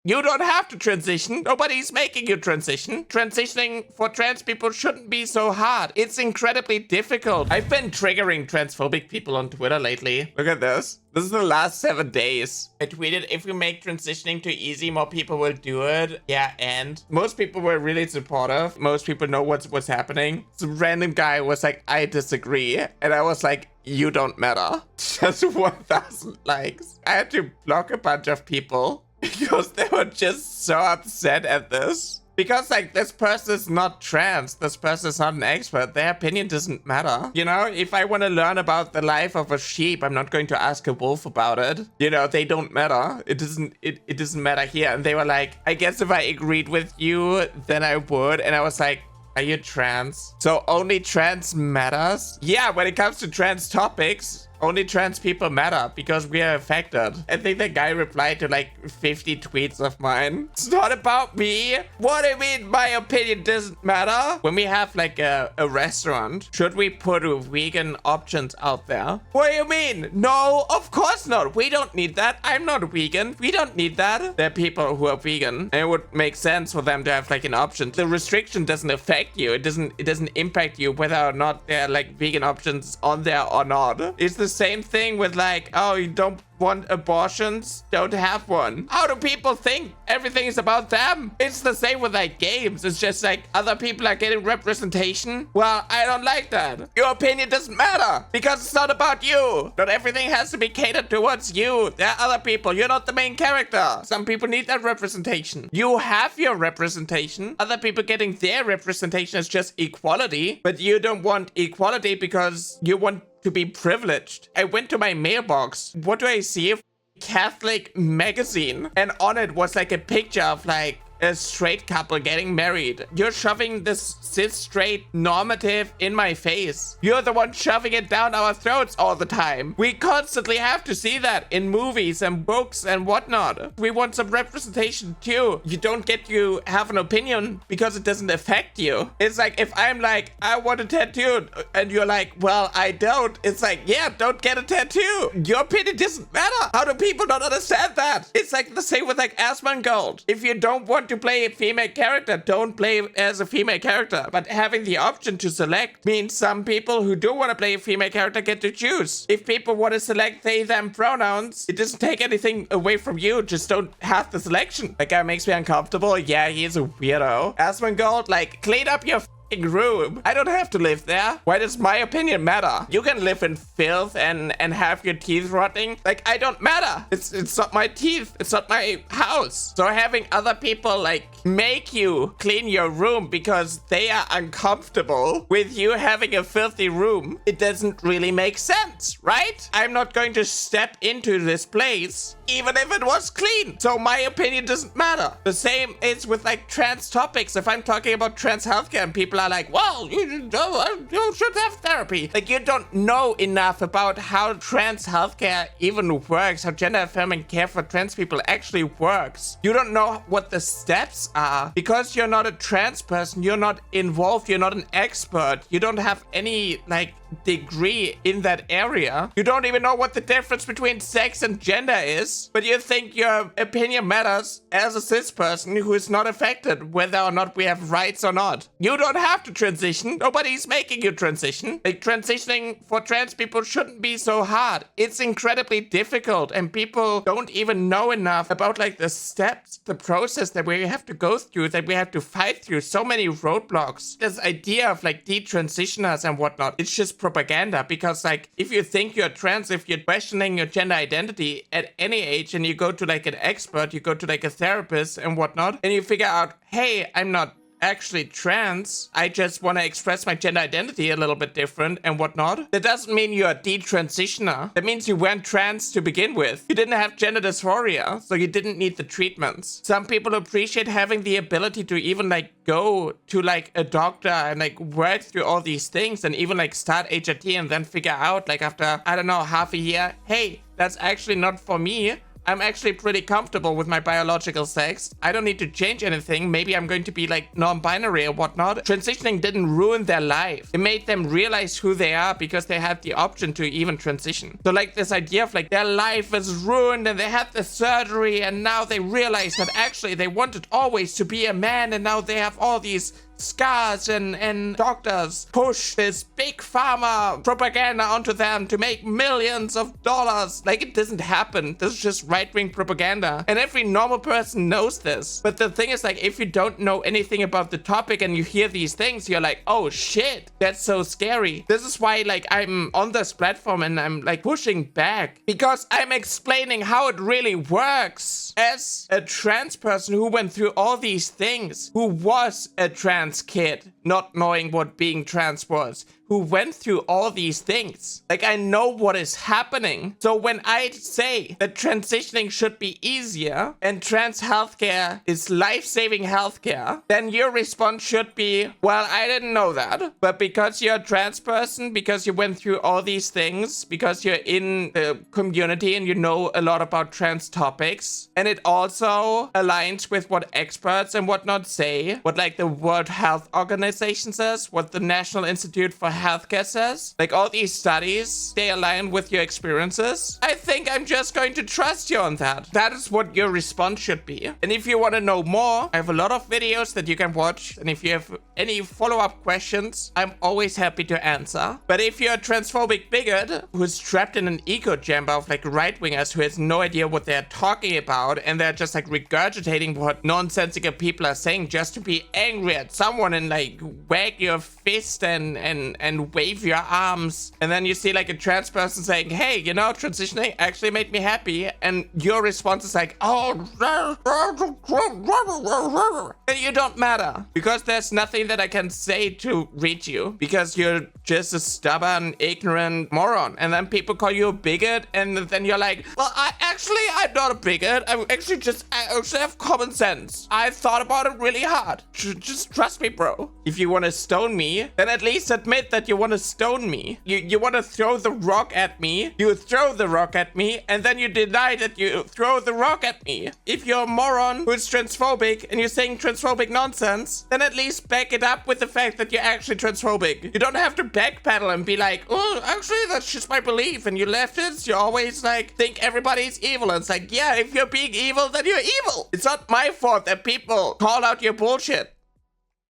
You don't have to transition. Nobody's making you transition. Transitioning for trans people shouldn't be so hard. It's incredibly difficult. I've been triggering transphobic people on Twitter lately. Look at this. This is the last 7 days. I tweeted, if we make transitioning too easy, more people will do it. Yeah, and most people were really supportive. Most people know what's happening. Some random guy was like, I disagree. And I was like, you don't matter. Just 1,000 likes. I had to block a bunch of people because they were just so upset at this. Because, like, this person is not trans. This person is not an expert. Their opinion doesn't matter. You know, if I want to learn about the life of a sheep, I'm not going to ask a wolf about it. You know, they don't matter. It doesn't matter here. And they were like, I guess if I agreed with you, then I would. And I was like, are you trans? So only trans matters? Yeah, when it comes to trans topics, only trans people matter because we are affected. I think the guy replied to like 50 tweets of mine. It's not about me. What do you mean my opinion doesn't matter? When we have like a restaurant, should we put vegan options out there? What do you mean? No, of course not. We don't need that. I'm not vegan. We don't need that. There are people who are vegan and it would make sense for them to have like an option. The restriction doesn't affect you. It doesn't impact you whether or not there are like vegan options on there or not. It's the same thing with like, oh, you don't want abortions, don't have one. How do people think everything is about them? It's the same with like games. It's just like other people are getting representation. Well, I don't like that. Your opinion doesn't matter because it's not about you. Not everything has to be catered towards you. There are other people. You're not the main character. Some people need that representation. You have your representation. Other people getting their representation is just equality, but you don't want equality because you want to be privileged. I went to my mailbox. What do I see? Catholic magazine. And on it was like a picture of like a straight couple getting married. You're shoving this cis straight normative in my face. You're the one shoving it down our throats all the time. We constantly have to see that in movies and books and whatnot. We want some representation too. You don't get to have an opinion because it doesn't affect you. It's like if I'm like, I want a tattoo and you're like, well, I don't. It's like, yeah, don't get a tattoo. Your opinion doesn't matter. How do people not understand that? It's like the same with like Asmongold. If you don't want to play a female character, don't play as a female character. But having the option to select means some people who do want to play a female character get to choose. If people want to select they, them pronouns, it doesn't take anything away from you. Just don't have the selection. That guy makes me uncomfortable. Yeah, he's a weirdo. Asmongold, like, clean up your room. I don't have to live there. Why does my opinion matter? You can live in filth and have your teeth rotting. Like, I don't matter. It's not my teeth. It's not my house. So having other people like make you clean your room because they are uncomfortable with you having a filthy room, it doesn't really make sense, right? I'm not going to step into this place even if it was clean. So my opinion doesn't matter. The same is with like trans topics. If I'm talking about trans healthcare and people are like, well, you should have therapy. Like, you don't know enough about how trans healthcare even works, how gender affirming care for trans people actually works. You don't know what the steps are. Because you're not a trans person, you're not involved, you're not an expert, you don't have any like degree in that area. You don't even know what the difference between sex and gender is, but you think your opinion matters as a cis person who is not affected whether or not we have rights or not. You don't have to transition. Nobody's making you transition. Like, transitioning for trans people shouldn't be so hard. It's incredibly difficult and people don't even know enough about like the steps, the process that we have to go through, that we have to fight through. So many roadblocks. This idea of like detransitioners and whatnot, it's just propaganda, because like if you think you're trans, if you're questioning your gender identity at any age and you go to like an expert, you go to like a therapist and whatnot, and you figure out, hey, I'm not actually trans, I just want to express my gender identity a little bit different and whatnot. That doesn't mean you're a detransitioner. That means you weren't trans to begin with. You didn't have gender dysphoria, so you didn't need the treatments. Some people appreciate having the ability to even like go to like a doctor and like work through all these things and even like start HRT and then figure out like after, I don't know, half a year, hey, that's actually not for me. I'm actually pretty comfortable with my biological sex. I don't need to change anything. Maybe I'm going to be like non-binary or whatnot. Transitioning didn't ruin their life. It made them realize who they are because they had the option to even transition. So like this idea of like their life is ruined and they had the surgery and now they realize that actually they wanted always to be a man and now they have all these scars and doctors push this big pharma propaganda onto them to make millions of dollars. Like, it doesn't happen. This is just right-wing propaganda. And every normal person knows this. But the thing is, like, if you don't know anything about the topic and you hear these things, you're like, oh shit, that's so scary. This is why, like, I'm on this platform and I'm like pushing back because I'm explaining how it really works. As a trans person who went through all these things, who was a trans kid, not knowing what being trans was, who went through all these things. Like, I know what is happening. So when I say that transitioning should be easier and trans healthcare is life-saving healthcare, then your response should be, well, I didn't know that. But because you're a trans person, because you went through all these things, because you're in the community and you know a lot about trans topics, and it also aligns with what experts and whatnot say, what like the World Health Organization says, what the National Institute for Healthcare says, like all these studies, they align with your experiences. I think I'm just going to trust you on that. That is what your response should be. And if you want to know more, I have a lot of videos that you can watch. And if you have any follow-up questions, I'm always happy to answer. But if you're a transphobic bigot who's trapped in an echo chamber of like right-wingers who has no idea what they're talking about and they're just like regurgitating what nonsensical people are saying just to be angry at someone and like wag your fist and wave your arms, and then you see like a trans person saying, hey, you know, transitioning actually made me happy, and your response is like, oh, and you don't matter because there's nothing that I can say to reach you because you're just a stubborn, ignorant moron. And then people call you a bigot, and then you're like, well, I'm not a bigot. I actually have common sense. I thought about it really hard. Just trust me, bro. If you want to stone me, then at least admit that you want to stone me. You want to throw the rock at me. You throw the rock at me, and then you deny that you throw the rock at me. If you're a moron who's transphobic and you're saying transphobic nonsense, then at least back it up with the fact that you're actually transphobic. You don't have to backpedal and be like, oh, actually, that's just my belief. And you leftists, you always like think everybody's evil. And it's like, yeah, if you're being evil, then you're evil. It's not my fault that people call out your bullshit.